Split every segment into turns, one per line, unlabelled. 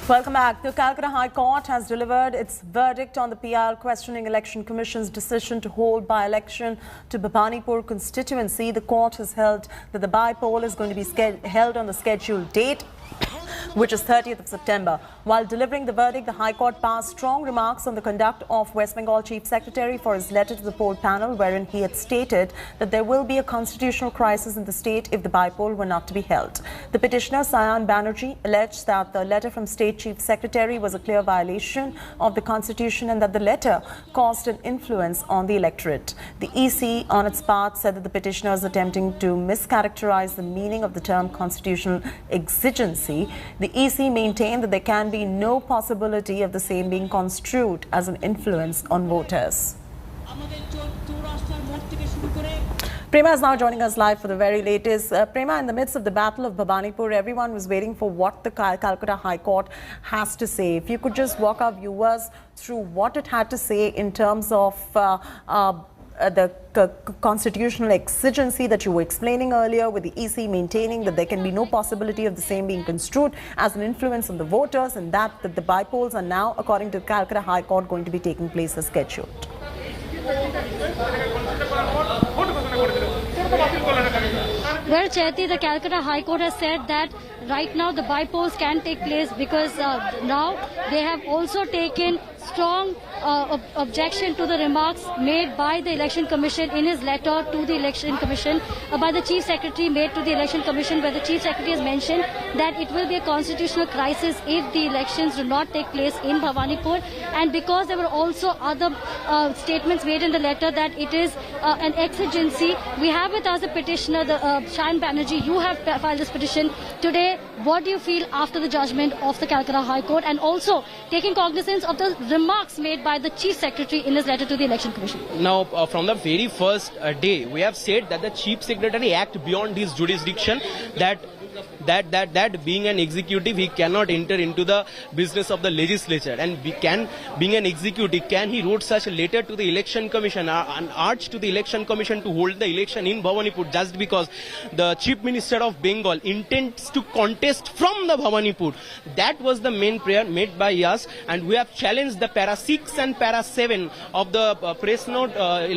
Welcome back. The Calcutta High Court has delivered its verdict on the PIL questioning Election Commission's decision to hold by-election to Bhawanipur constituency. The court has held that the by-poll is going to be held on the scheduled date, which is 30th of September. While delivering the verdict, the High Court passed strong remarks on the conduct of West Bengal Chief Secretary for his letter to the poll panel, wherein he had stated that there will be a constitutional crisis in the state if the by-poll were not to be held. The petitioner, Sayan Banerjee, alleged that the letter from State Chief Secretary was a clear violation of the Constitution and that the letter caused an influence on the electorate. The EC, on its part, said that the petitioner is attempting to mischaracterize the meaning of the term constitutional exigency. The EC maintained that there can be no possibility of the same being construed as an influence on voters. Prema is now joining us live for the very latest. Prema, in the midst of the Battle of Bhawanipur, everyone was waiting for what the Calcutta High Court has to say. If you could just walk our viewers through what it had to say in terms of the constitutional exigency that you were explaining earlier, with the EC maintaining that there can be no possibility of the same being construed as an influence on the voters, and that the by-polls are now, according to the Calcutta High Court, going to be taking place as scheduled.
Well, Chaiti, the Calcutta High Court has said that right now the by-polls can take place because now they have also taken strong objection to the remarks made by the Election Commission in his letter to the Election Commission, by the Chief Secretary made to the Election Commission, where the Chief Secretary has mentioned that it will be a constitutional crisis if the elections do not take place in Bhawanipur. And because there were also other statements made in the letter that it is an exigency, we have with us a petitioner, the Sayan Banerjee. You have filed this petition today. What do you feel after the judgment of the Calcutta High Court, and also taking cognizance of the remarks made by the Chief Secretary in his letter to the Election Commission?
Now, from the very first day, we have said that the Chief Secretary act beyond his jurisdiction, that being an executive, he cannot enter into the business of the legislature, and being an executive, can he wrote such a letter to the Election Commission and urged to the Election Commission to hold the election in Bhawanipur just because the Chief Minister of Bengal intends to contest from the Bhawanipur. That was the main prayer made by us, and we have challenged the para 6 and para 7 of the press note by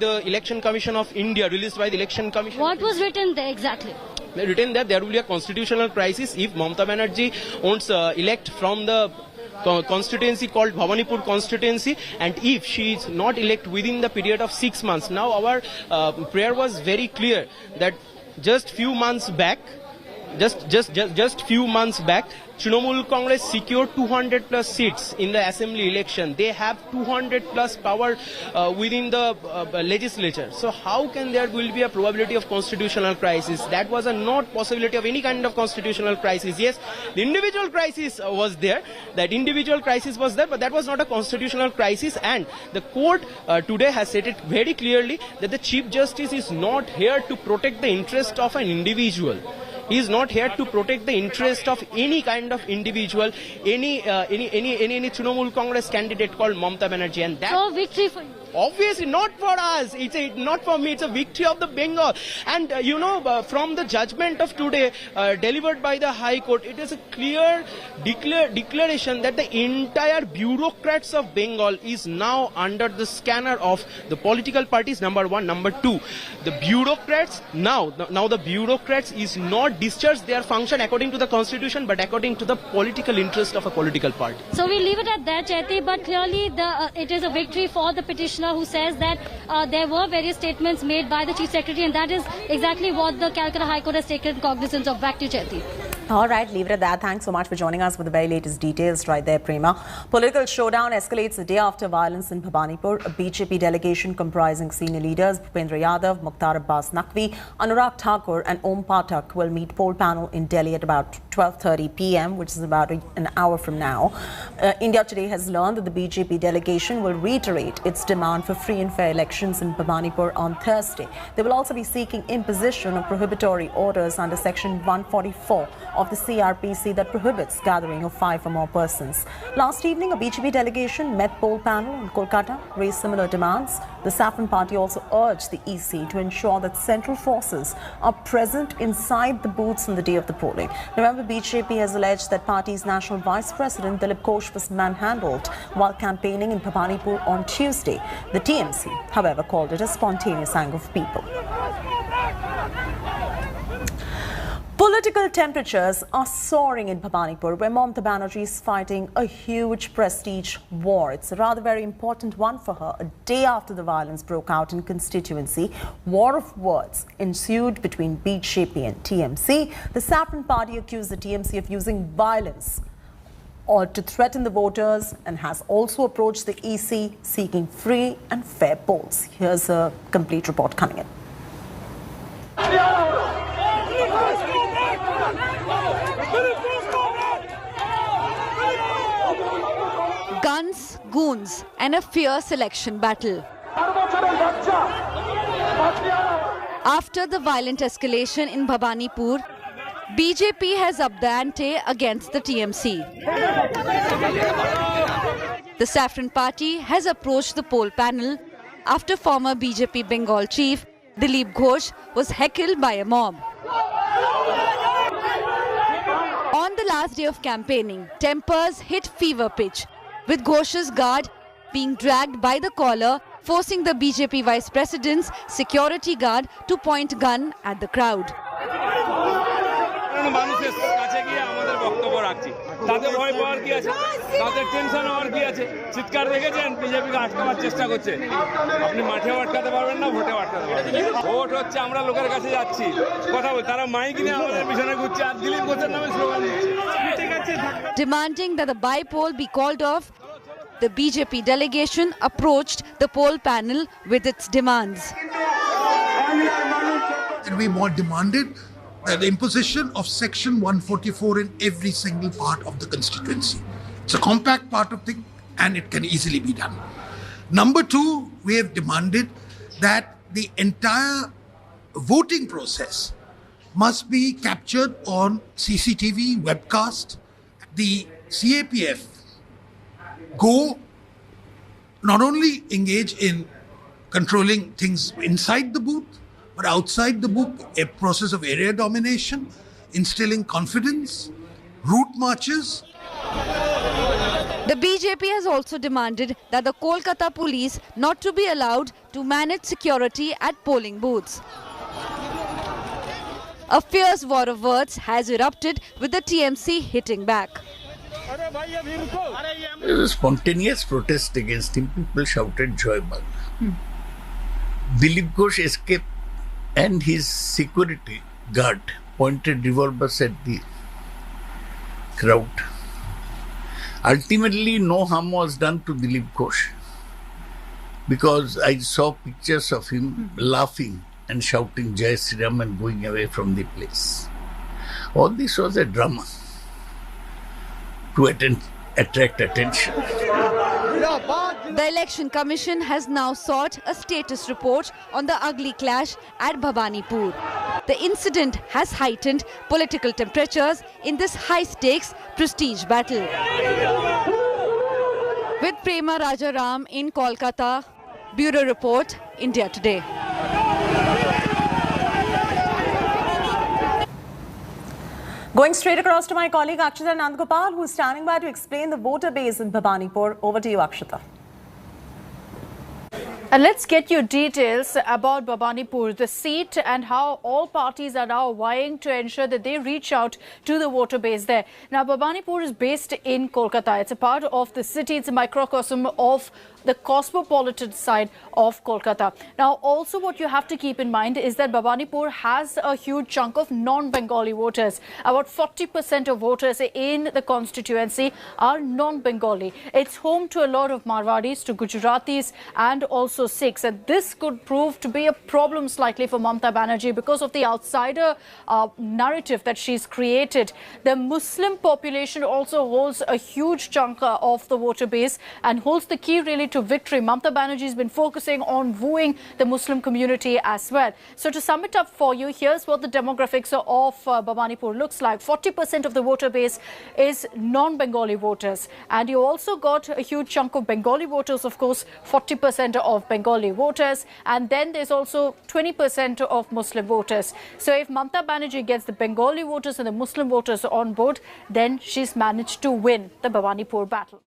the Election Commission of India, released by the Election Commission.
What was written there exactly?
Written that there will be a constitutional crisis if Mamata Banerjee wants elect from the constituency called Bhawanipur constituency, and if she is not elect within the period of 6 months. Now our prayer was very clear that just few months back, Trinamool Congress secured 200 plus seats in the assembly election. They have 200 plus power within the legislature. So how can there will be a probability of constitutional crisis? That was a not possibility of any kind of constitutional crisis. Yes, the individual crisis was there. That individual crisis was there, but that was not a constitutional crisis. And the court today has said it very clearly that the Chief Justice is not here to protect the interest of an individual. He is not here to protect the interest of any kind of individual, any Trinamool Congress candidate called Mamata Banerjee, and that.
So victory for you.
Obviously not for us, not for me, it's a victory of the Bengal. And from the judgment of today delivered by the High Court, it is a clear declaration that the entire bureaucrats of Bengal is now under the scanner of the political parties, number one. Number two, the bureaucrats now the bureaucrats is not discharge their function according to the constitution, but according to the political interest of a political party.
So we leave it at that, Chaiti, but clearly it is a victory for the petitioner, who says that there were various statements made by the Chief Secretary, and that is exactly what the Calcutta High Court has taken cognizance of. Back to Chaiti.
All right, leave it at that. Thanks so much for joining us with the very latest details right there, Prema. Political showdown escalates a day after violence in Bhawanipur. A BJP delegation comprising senior leaders Bhupendra Yadav, Mukhtar Abbas Naqvi, Anurag Thakur and Om Pathak will meet poll panel in Delhi at about 12:30 p.m., which is about an hour from now. India Today has learned that the BJP delegation will reiterate its demand for free and fair elections in Bhawanipur on Thursday. They will also be seeking imposition of prohibitory orders under Section 144 of the CRPC that prohibits gathering of 5 or more persons. Last evening, a BJP delegation met poll panel in Kolkata, raised similar demands. The Saffron Party also urged the EC to ensure that central forces are present inside the booths on the day of the polling. Remember, BJP has alleged that party's National Vice President Dilip Ghosh was manhandled while campaigning in Bhabanipur on Tuesday. The TMC, however, called it a spontaneous anger of people. Political temperatures are soaring in Bhabanipur, where Mamata Banerjee is fighting a huge prestige war. It's a rather very important one for her. A day after the violence broke out in constituency, war of words ensued between BJP and TMC. The Saffron Party accused the TMC of using violence or to threaten the voters and has also approached the EC seeking free and fair polls. Here's a complete report coming in.
Guns, goons, and a fierce election battle. After the violent escalation in Bhabanipur, BJP has upped the ante against the TMC. The Saffron Party has approached the poll panel after former BJP Bengal chief Dilip Ghosh was heckled by a mob. On the last day of campaigning, tempers hit fever pitch, with Ghosh's guard being dragged by the collar, forcing the BJP Vice President's security guard to point gun at the crowd. Demanding that the by-poll be called off, the BJP delegation approached the poll panel with its demands.
We demanded the imposition of Section 144 in every single part of the constituency. It's a compact part of thing and it can easily be done. Number two, we have demanded that the entire voting process must be captured on CCTV, webcast. The CAPF go not only engage in controlling things inside the booth, but outside the booth, a process of area domination, instilling confidence, route marches.
The BJP has also demanded that the Kolkata police not to be allowed to manage security at polling booths. A fierce war of words has erupted with the TMC hitting back.
There was a spontaneous protest against him. People shouted Joy Bang. Dilip Ghosh escaped and his security guard pointed revolvers at the crowd. Ultimately, no harm was done to Dilip Ghosh because I saw pictures of him laughing and shouting Jai Sri Ram and going away from the place. All this was a drama to attract attention.
The Election Commission has now sought a status report on the ugly clash at Bhabanipur. The incident has heightened political temperatures in this high-stakes prestige battle. With Prema Rajaram in Kolkata, Bureau Report, India Today.
Going straight across to my colleague Akshita Nandgopal, who is standing by to explain the voter base in Bhabanipur. Over to you, Akshita.
And let's get you details about Bhabanipur, the seat, and how all parties are now vying to ensure that they reach out to the voter base there. Now, Bhabanipur is based in Kolkata. It's a part of the city. It's a microcosm of the cosmopolitan side of Kolkata. Now, also what you have to keep in mind is that Bhabanipur has a huge chunk of non-Bengali voters. About 40% of voters in the constituency are non-Bengali. It's home to a lot of Marwadis, to Gujaratis, and also also Sikhs. And this could prove to be a problem slightly for Mamata Banerjee because of the outsider narrative that she's created. The Muslim population also holds a huge chunk of the voter base and holds the key really to victory. Mamata Banerjee has been focusing on wooing the Muslim community as well. So to sum it up for you, here's what the demographics of Bhabanipur looks like. 40% of the voter base is non-Bengali voters. And you also got a huge chunk of Bengali voters, of course, 40% of Bengali voters. And then there's also 20% of Muslim voters. So if Mamata Banerjee gets the Bengali voters and the Muslim voters on board, then she's managed to win the Bhabanipur battle.